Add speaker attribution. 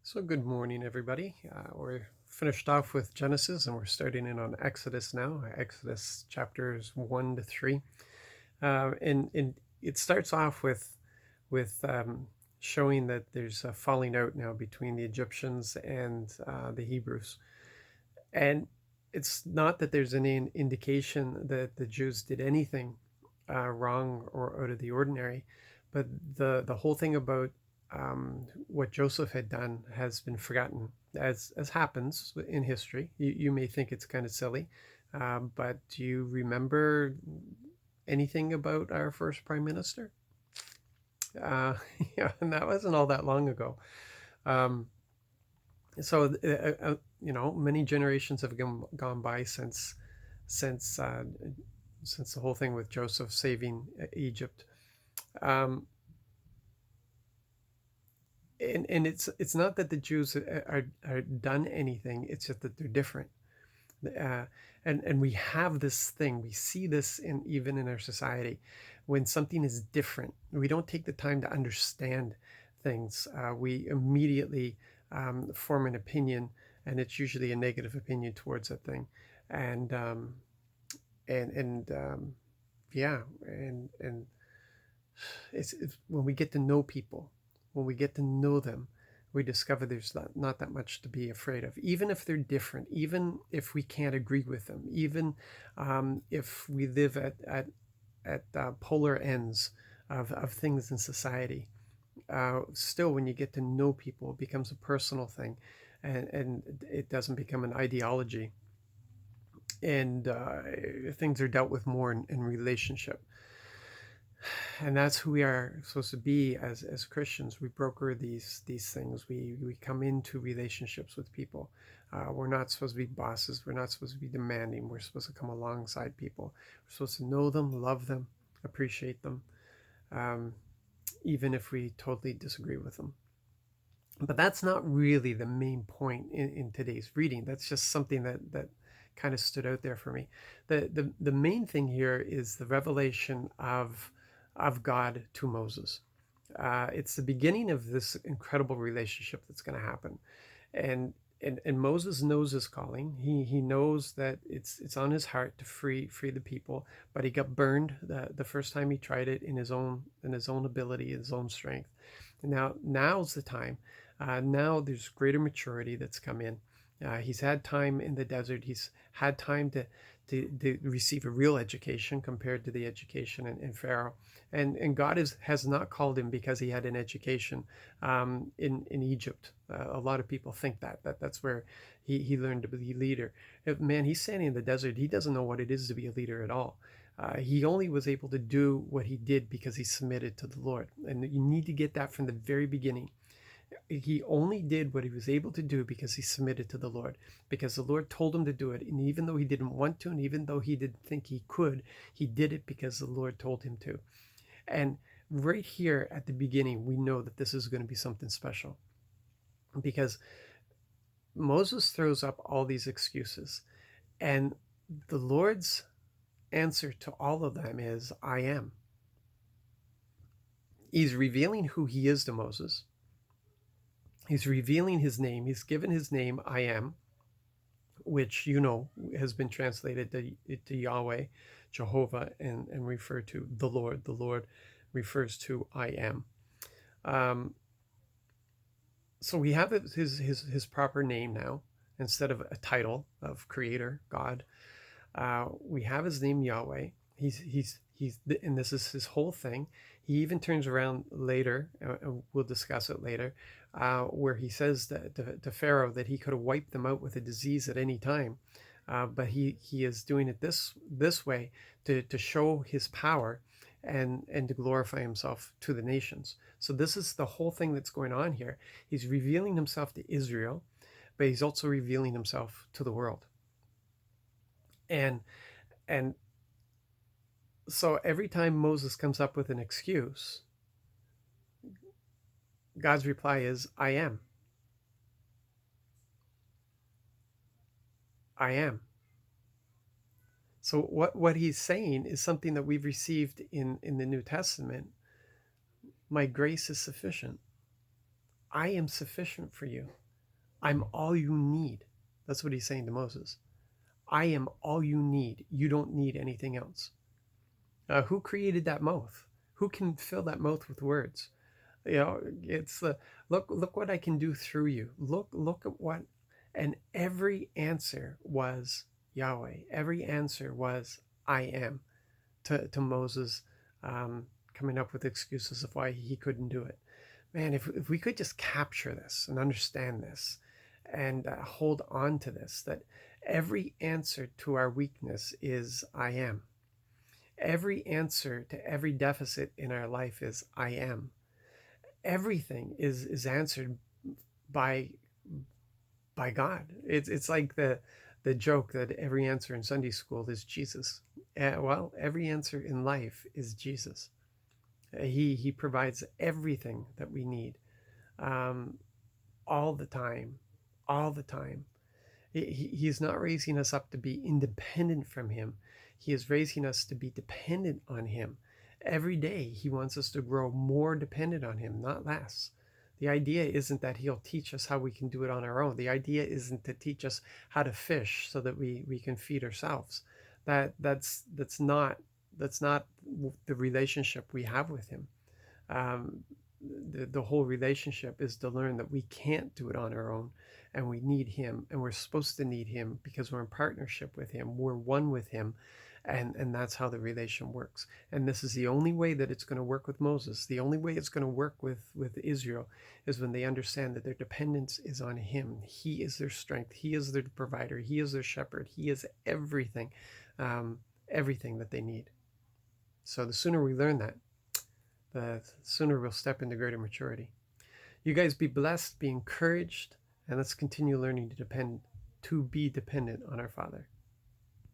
Speaker 1: So, good morning, everybody. We're finished off with Genesis and we're starting in on Exodus now, Exodus chapters 1 to 3. And it starts off with showing that there's a falling out now between the Egyptians and the Hebrews. And it's not that there's any indication that the Jews did anything wrong or out of the ordinary, but the whole thing about what Joseph had done has been forgotten, as happens in history. You may think it's kind of silly, but do you remember anything about our first prime minister? Uh, yeah, and that wasn't all that long ago. Um, so many generations have gone by since uh, since the whole thing with Joseph saving Egypt. Um, and it's not that the Jews are done anything. It's just that they're different. Uh, and we have this thing. We see this even in our society, when something is different. We don't take the time to understand things. We immediately form an opinion, and it's usually a negative opinion towards that thing. And and yeah, and it's when we get to know people, when we get to know them, we discover there's not that much to be afraid of, even if they're different, even if we can't agree with them, even if we live at polar ends of things in society. Still, when you get to know people, it becomes a personal thing, and it doesn't become an ideology. And things are dealt with more in relationship, and that's who we are supposed to be as Christians. We broker these things. We come into relationships with people. We're not supposed to be bosses. We're not supposed to be demanding. We're supposed to come alongside people. We're supposed to know them, love them, appreciate them, um, even if we totally disagree with them. But that's not really the main point in today's reading. That's just something that kind of stood out there for me. The main thing here is the revelation of God to Moses. It's the beginning of this incredible relationship that's going to happen, and and Moses knows his calling. He knows that it's on his heart to free the people, but he got burned the first time he tried it in his own ability, his own strength. And now's the time. Now there's greater maturity that's come in. He's had time in the desert. He's had time to receive a real education compared to the education in Pharaoh. And God has not called him because he had an education in Egypt. A lot of people think that's where he learned to be a leader. Man, he's standing in the desert. He doesn't know what it is to be a leader at all. He only was able to do what he did because he submitted to the Lord. And you need to get that from the very beginning. He only did what he was able to do because he submitted to the Lord, because the Lord told him to do it. And even though he didn't want to, and even though he didn't think he could, he did it because the Lord told him to. And right here at the beginning, we know that this is going to be something special, because Moses throws up all these excuses, and the Lord's answer to all of them is, I am. He's revealing who he is to Moses. He's revealing his name. He's given his name, I am, which has been translated to Yahweh, Jehovah, and referred to the Lord. The Lord refers to I am. Um, so we have his proper name now, instead of a title of Creator, God. We have his name, Yahweh. And this is his whole thing. He even turns around later, and we'll discuss it later, where he says to Pharaoh that he could have wiped them out with a disease at any time, but he is doing it this way to show his power and to glorify himself to the nations. So this is the whole thing that's going on here. He's revealing himself to Israel, but he's also revealing himself to the world. And and so every time Moses comes up with an excuse, God's reply is, I am. I am. So what he's saying is something that we've received in the New Testament. My grace is sufficient. I am sufficient for you. I'm all you need. That's what he's saying to Moses. I am all you need. You don't need anything else. Who created that mouth? Who can fill that mouth with words? It's the look what I can do through you. Look at what, and every answer was Yahweh. Every answer was I am to Moses, coming up with excuses of why he couldn't do it. Man, if we could just capture this and understand this and hold on to this, that every answer to our weakness is I am. Every answer to every deficit in our life is I am. Everything is answered by God. It's like the joke that every answer in Sunday school is Jesus. Well, every answer in life is Jesus. He provides everything that we need, um, all the time, all the time. He's not raising us up to be independent from him. He is raising us to be dependent on him. Every day, he wants us to grow more dependent on him, not less. The idea isn't that he'll teach us how we can do it on our own. The idea isn't to teach us how to fish so that we can feed ourselves. That's not the relationship we have with him. Um, the whole relationship is to learn that we can't do it on our own, and we need him, and we're supposed to need him because we're in partnership with him, we're one with him, and that's how the relation works. And this is the only way that it's going to work with Moses. The only way it's going to work with Israel is when they understand that their dependence is on him. He is their strength, he is their provider, he is their shepherd, he is everything, everything that they need. So the sooner we learn that, the sooner we'll step into greater maturity. You guys be blessed, be encouraged, and let's continue learning to be dependent on our Father.